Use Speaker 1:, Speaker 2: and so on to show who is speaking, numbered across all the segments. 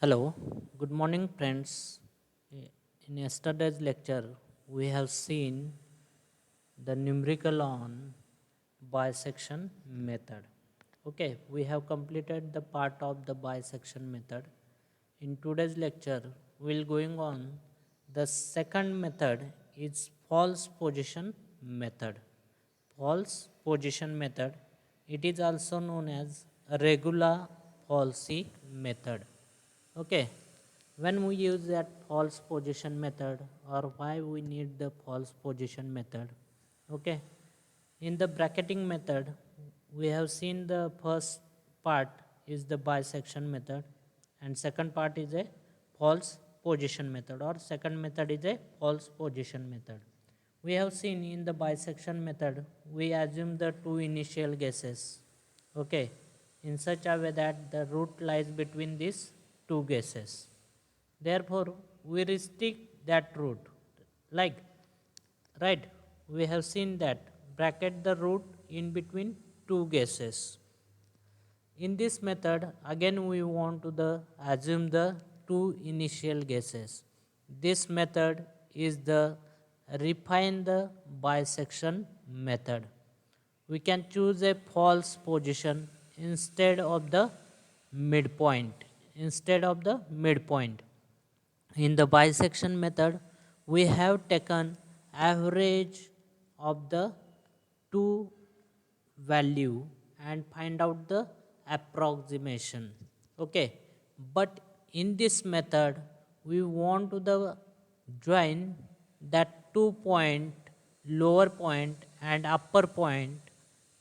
Speaker 1: Hello, good morning, friends. In yesterday's lecture, we have seen the numerical on bisection method. Okay, we have completed the part of the bisection method. In today's lecture, we'll going on the second method is false position method. False position method. It is also known as a regular falsy method. Okay, when we use that false position method or why we need the false position method. Okay, in the bracketing method, we have seen the first part is the bisection method and second part is a false position method or second method is a false position method. We have seen in the bisection method, we assume the two initial guesses. Okay, in such a way that the root lies between these two guesses. Therefore, we restrict that root. Like, right, we have seen that bracket the root in between two guesses. In this method, again we want to assume the two initial guesses. This method is the refine the bisection method. We can choose a false position instead of the midpoint. Instead of the midpoint. In the bisection method, we have taken average of the two value and find out the approximation. Okay, but in this method, we want to the join that 2 point, lower point and upper point.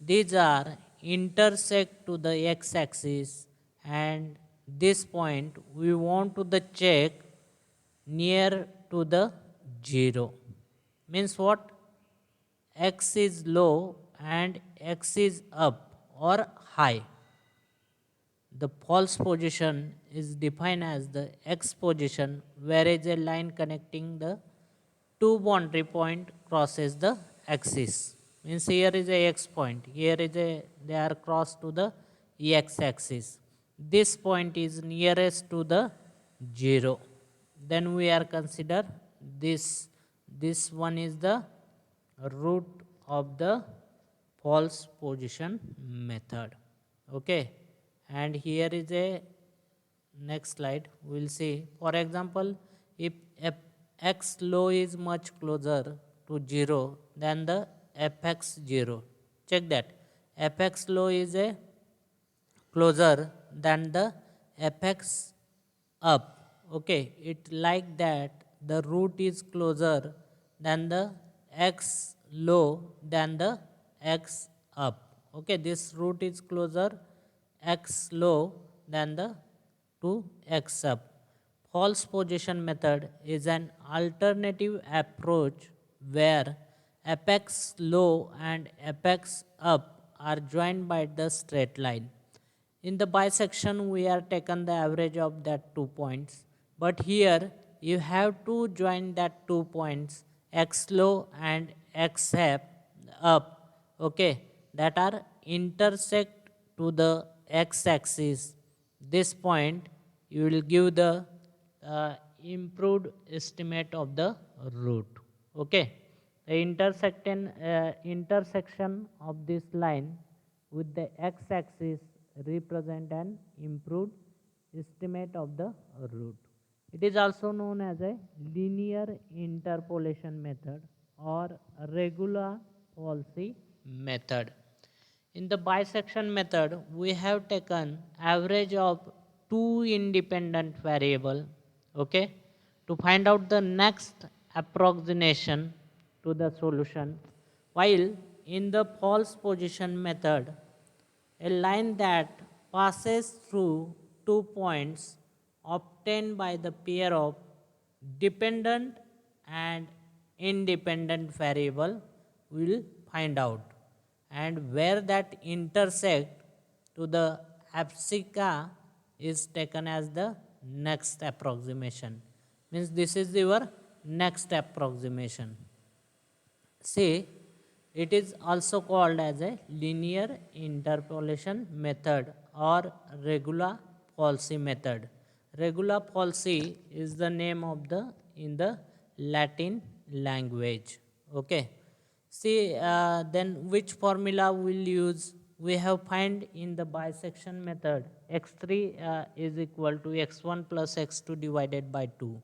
Speaker 1: These are intersect to the x-axis, and this point we want to the check near to the 0. Means what? X is low and X is up or high. The false position is defined as the X position where is a line connecting the two boundary point crosses the axis. Means here is a X point, here is a they are crossed to the X axis. This point is nearest to the 0. Then we are consider this one is the root of the false position method. Okay, and here is a next slide we'll see. For example, if x low is much closer to 0 than the fx 0, check that fx low is a closer than the fx up. Okay, it like that the root is closer than the x low than the x up. Okay, this root is closer x low than the to x up. False position method is an alternative approach where apex low and apex up are joined by the straight line. In the bisection, we are taken the average of that 2 points. But here, you have to join that 2 points, x low and x up, okay, that are intersect to the x-axis. This point, you will give the improved estimate of the root, okay. The intersection of this line with the x-axis represent an improved estimate of the root. It is also known as a linear interpolation method or regular falsy method. In the bisection method, we have taken average of two independent variable, okay, to find out the next approximation to the solution. While in the false position method, a line that passes through 2 points obtained by the pair of dependent and independent variable will find out, and where that intersect to the abscissa is taken as the next approximation. Means this is your next approximation. See, it is also called as a linear interpolation method or regular falsy method. Regula Palsy is the name of the in the Latin language. Okay. See, then which formula we'll use? We have find in the bisection method x3 is equal to x1 plus x2 divided by 2.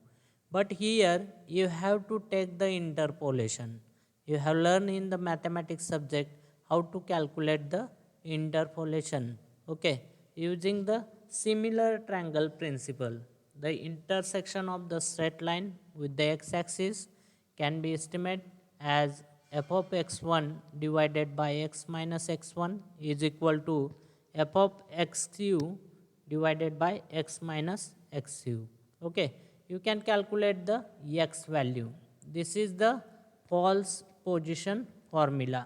Speaker 1: But here you have to take the interpolation. You have learned in the mathematics subject how to calculate the interpolation. Okay, using the similar triangle principle. The intersection of the straight line with the x-axis can be estimated as f of x1 divided by x minus x1 is equal to f of x cube divided by x minus x cube. Okay, you can calculate the x value. This is the false position formula.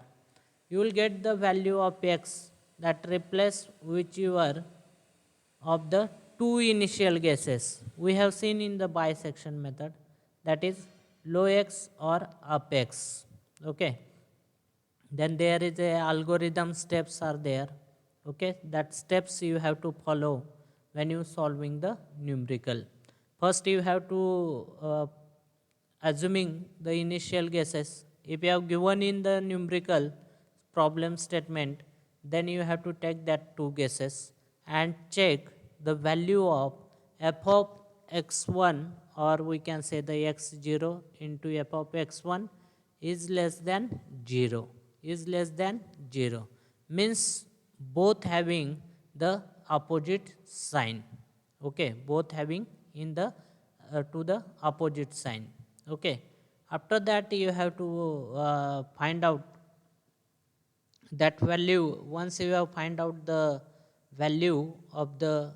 Speaker 1: You will get the value of x that replace whichever of the two initial guesses we have seen in the bisection method, that is low x or up x. Okay, then there is a algorithm steps are there. Okay, that steps you have to follow when you solving the numerical. First you have to assuming the initial guesses. If you have given in the numerical problem statement, then you have to take that two guesses and check the value of f of x1, or we can say the x0 into f of x1 is less than 0, is less than 0 means both having the opposite sign. Okay, both having in the to the opposite sign. Okay, after that you have to find out that value. Once you have find out the value of the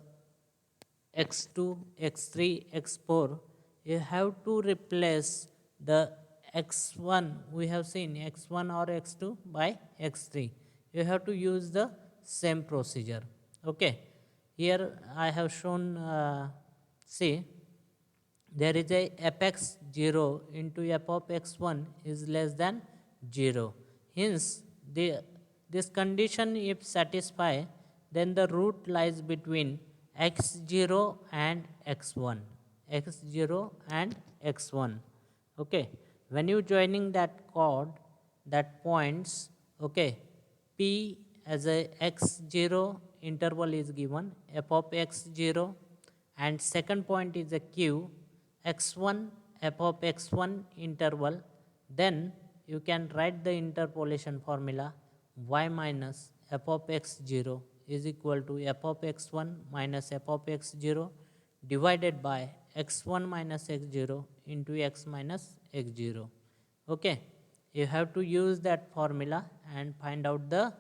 Speaker 1: x2, x3, x4, you have to replace the x1 we have seen x1 or x2 by x3. You have to use the same procedure. Okay, here I have shown see there is a fx 0 into f of x1 is less than 0. Hence, this condition if satisfied, then the root lies between x0 and x1. x0 and x1. Okay, when you joining that chord, that points, okay, p as a x0 interval is given, f of x0, and second point is a q, x1 f of x1 interval. Then you can write the interpolation formula y minus f of x0 is equal to f of x1 minus f of x0 divided by x1 minus x0 into x minus x0. Okay, you have to use that formula and find out the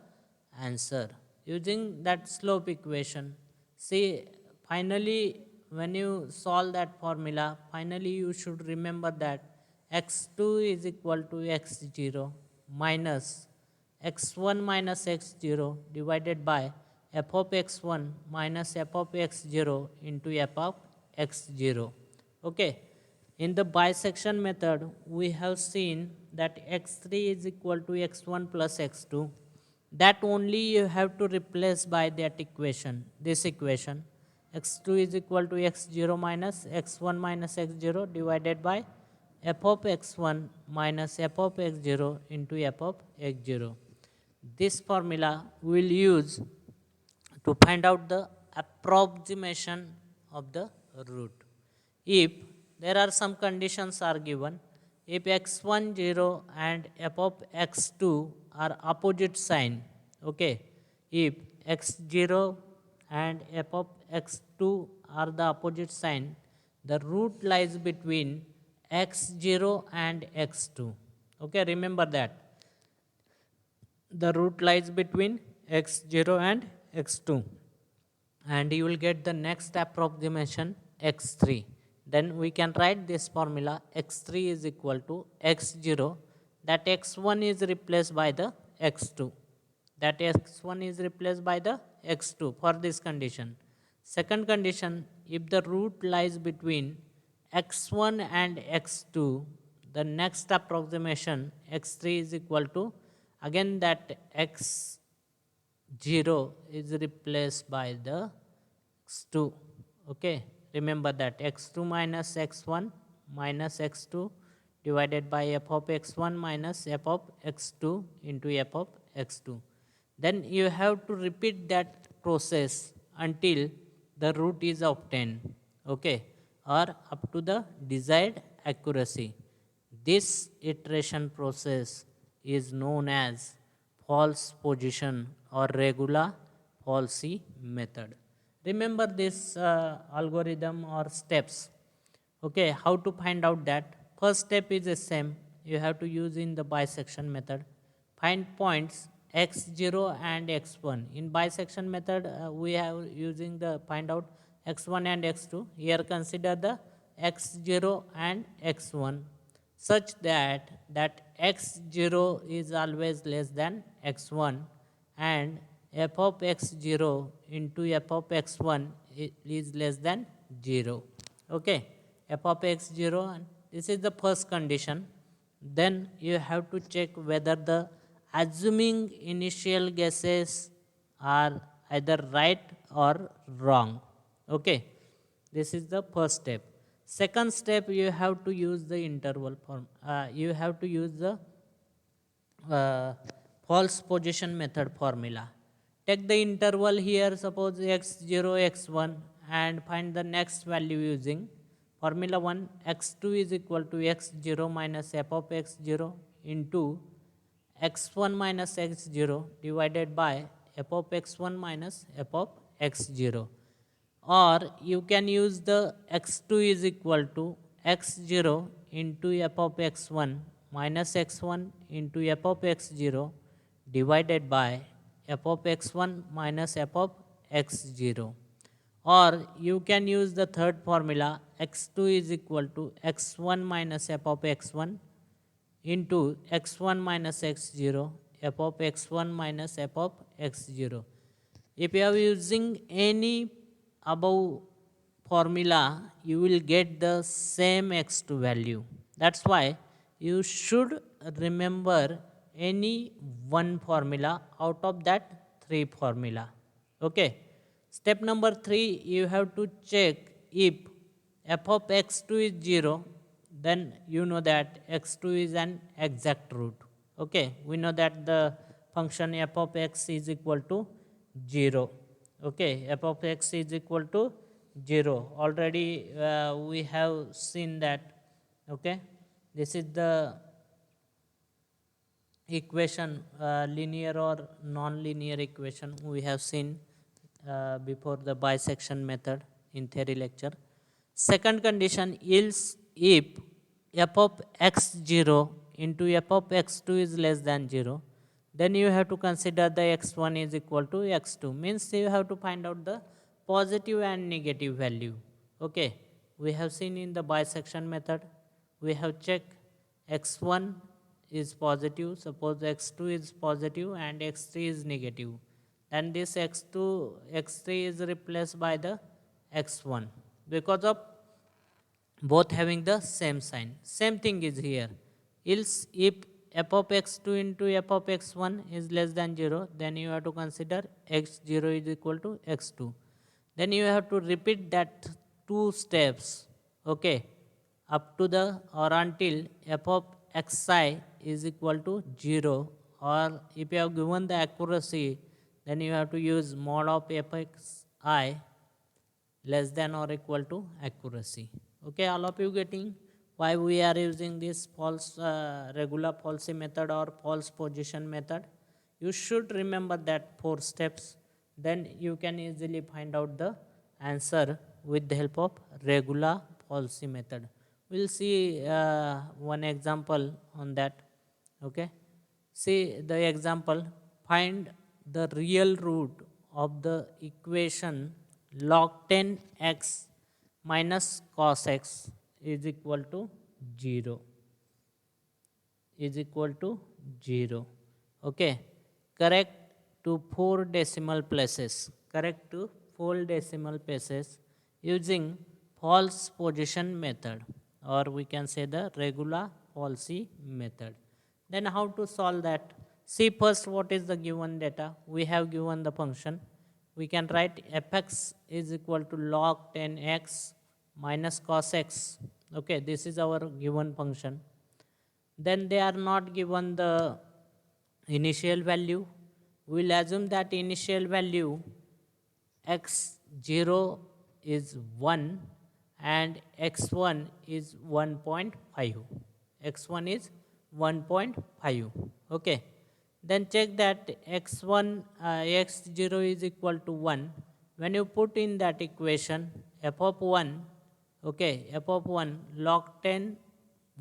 Speaker 1: answer using that slope equation. See, finally when you solve that formula, finally you should remember that x2 is equal to x0 minus x1 minus x0 divided by f of x1 minus f of x0 into f of x0. Okay, in the bisection method we have seen that x3 is equal to x1 plus x2. That only you have to replace by that equation, this equation. X2 is equal to x0 minus x1 minus x0 divided by f of x1 minus f of x0 into f of x0. This formula we will use to find out the approximation of the root. If there are some conditions are given, if x1 0 and f of x2 are opposite sign, okay, if x0 and f of x2 are the opposite sign, the root lies between x0 and x2. Okay, remember that the root lies between x0 and x2, and you will get the next approximation x3. Then we can write this formula x3 is equal to x0, that x1 is replaced by the x2, that x1 is replaced by the x2 for this condition. Second condition, if the root lies between x1 and x2, the next approximation x3 is equal to again that x0 is replaced by the x2. Okay, remember that x2 minus x1 minus x2 divided by f of x1 minus f of x2 into f of x2. Then you have to repeat that process until the root is obtained, okay, or up to the desired accuracy. This iteration process is known as false position or regula falsi method. Remember this algorithm or steps. Okay, how to find out that? First step is the same. You have to use in the bisection method. Find points x0 and x1. In bisection method, we have using the find out x1 and x2. Here consider the x0 and x1 such that x0 is always less than x1 and f of x0 into f of x1 is less than 0. Okay, f of x0, and this is the first condition. Then you have to check whether the assuming initial guesses are either right or wrong. Okay, this is the first step. Second step, you have to use the interval form. You have to use the false position method formula. Take the interval here, suppose x0, x1, and find the next value using formula 1. X2 is equal to x0 minus f of x0 into x1 minus x0 divided by f of x1 minus f of x0. Or you can use the x2 is equal to x0 into f of x1 minus x1 into f of x0 divided by f of x1 minus f of x0. Or you can use the third formula, x2 is equal to x1 minus f of x1 into x1 minus x0 f of x1 minus f of x0. If you are using any above formula, you will get the same x2 value. That's why you should remember any one formula out of that three formula. Okay. Step number 3, you have to check if f of x2 is 0, then you know that x2 is an exact root. Okay, we know that the function f of x is equal to 0. Okay, f of x is equal to 0. Already we have seen that. Okay, this is the equation, linear or non-linear equation we have seen before the bisection method in theory lecture. Second condition is if f of x0 into f of x2 is less than 0, then you have to consider the x1 is equal to x2. Means you have to find out the positive and negative value. Okay, we have seen in the bisection method, we have checked x1 is positive, suppose x2 is positive and x3 is negative. Then this x2, x3 is replaced by the x1 because of both having the same sign. Same thing is here. Else if f of x2 into f of x1 is less than 0, then you have to consider x0 is equal to x2. Then you have to repeat that two steps, okay, up to the or until f of xi is equal to 0, or if you have given the accuracy, then you have to use mod of fxi less than or equal to accuracy. Okay, all of you getting why we are using this false regular falsi method or false position method? You should remember that 4 steps. Then you can easily find out the answer with the help of regular falsi method. We'll see one example on that. Okay, see the example. Find the real root of the equation log 10x minus cos x is equal to 0 is equal to 0. Okay, correct to 4 decimal places, correct to 4 decimal places using false position method, or we can say the regular falsi method. Then how to solve that? See first what is the given data. We have given the function. We can write fx is equal to log 10x minus cos x. Okay, this is our given function. Then they are not given the initial value. We'll assume that initial value x0 is 1 and x1 is 1.5. x1 is 1.5. Okay, then check that x1 x0 is equal to 1. When you put in that equation f of 1, okay, f of 1 log 10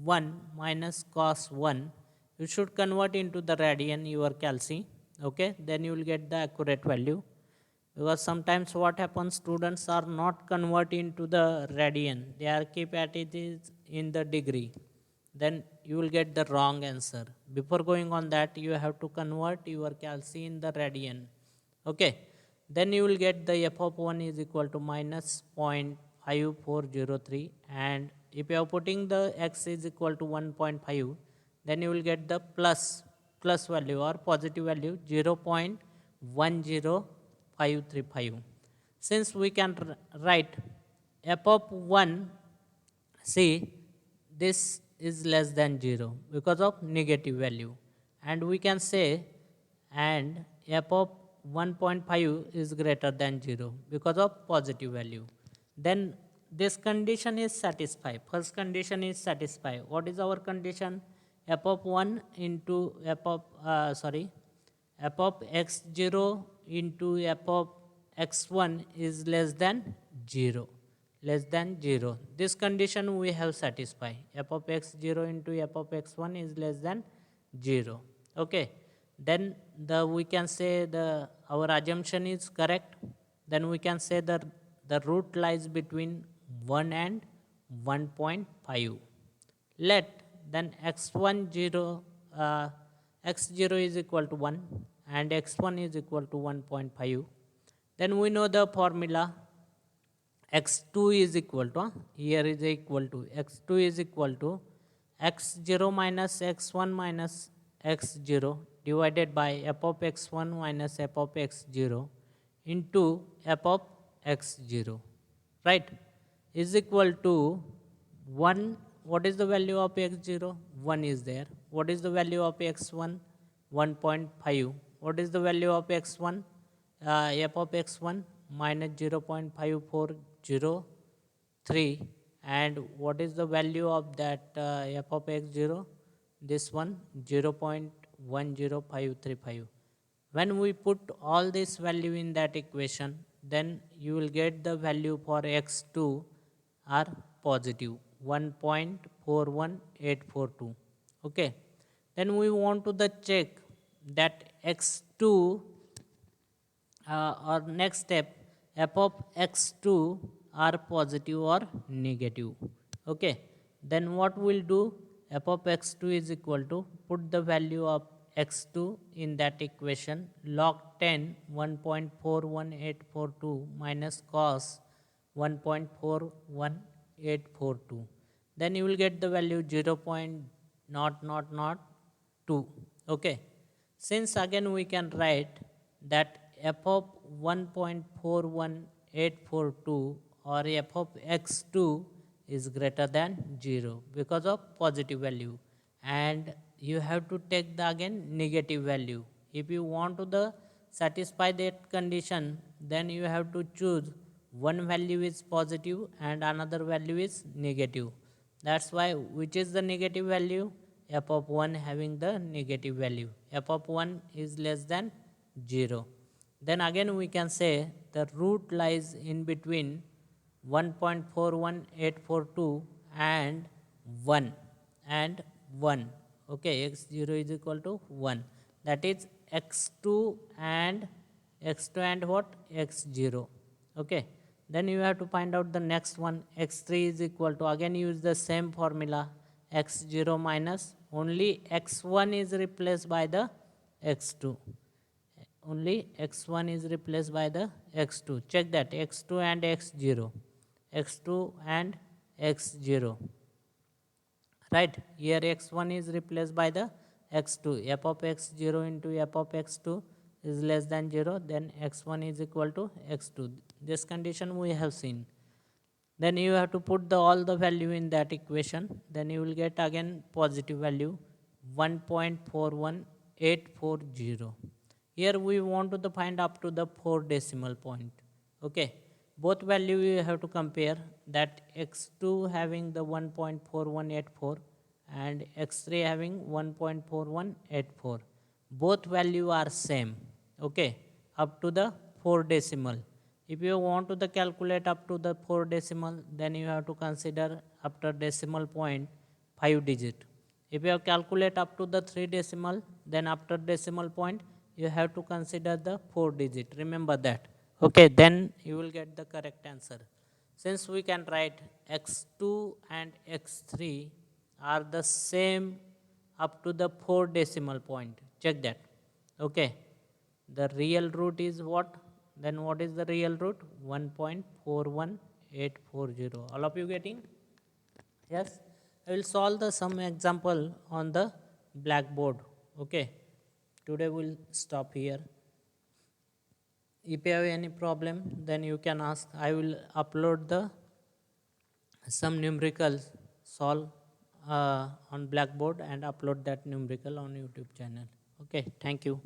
Speaker 1: 1 minus cos 1, you should convert into the radian your calci. Okay, then you will get the accurate value, because sometimes what happens, students are not converting to the radian, they are keep at it is in the degree, then you will get the wrong answer. Before going on that, you have to convert your calci in the radian. Okay, then you will get the f of 1 is equal to minus 0.5403, and if you are putting the x is equal to 1.5, then you will get the plus value or positive value 0.10535. Since we can write f of 1, see, this is less than 0 because of negative value, and we can say and f of 1.5 is greater than 0 because of positive value. Then this condition is satisfied. First condition is satisfied. What is our condition? F of 1 into f of f of x0 into f of x1 is less than 0. Less than 0. This condition we have satisfied. F of x0 into f of x1 is less than 0. Okay. Then we can say our assumption is correct. Then we can say the root lies between 1 and 1.5. Let then x0 is equal to 1 and x1 is equal to 1.5. Then we know the formula x2 is equal to x2 is equal to x0 minus x1 minus x0 divided by f of x1 minus f of x0 into f of x0, right, is equal to 1. What is the value of x0? 1 is there. What is the value of x1? 1.5. What is the value of x1? F of x1 minus 0.5403. And what is the value of that f of x0? This one, 0.10535. When we put all this value in that equation, then you will get the value for x2 are positive 1.41842. Okay, then we want to the check that x2 or next step f of x2 are positive or negative. Okay, then what we'll do, f of x2 is equal to put the value of x2 in that equation, log 10 1.41842 minus cos 1.41842. Then you will get the value 0.0002. Okay, since again we can write that f of 1.41842 or f of x2 is greater than 0 because of positive value, and you have to take the again negative value. If you want to satisfy that condition, then you have to choose one value is positive and another value is negative. That's why which is the negative value? F of 1 having the negative value. F of 1 is less than 0. Then again we can say the root lies in between 1.41842 and 1 and 1. Okay, x0 is equal to 1. That is x2 and what? x0. Okay, then you have to find out the next one. X3 is equal to, again use the same formula, x0 minus, only x1 is replaced by the x2. Only x1 is replaced by the x2. Check that, x2 and x0. x2 and x0. Right, here x1 is replaced by the x2. F of x0 into f of x2 is less than 0, then x1 is equal to x2. This condition we have seen. then you have to put all the value in that equation, then you will get again positive value 1.41840. Here we want to find up to the 4 decimal point. Okay, both value you have to compare, that x2 having the 1.4184 and x3 having 1.4184, both value are same. Okay, up to the 4 decimal. If you want to the calculate up to the 4 decimal, then you have to consider after decimal point 5 digit. If you have calculate up to the 3 decimal, then after decimal point you have to consider the 4 digit. Remember that. Okay, then you will get the correct answer. Since we can write x2 and x3 are the same up to the 4 decimal point. Check that. Okay, the real root is what? Then what is the real root? 1.41840. All of you getting? Yes. I will solve the some example on the blackboard. Okay. Today we'll stop here. If you have any problem, then you can ask. I will upload the some numericals solve on blackboard and upload that numerical on YouTube channel. Okay. Thank you.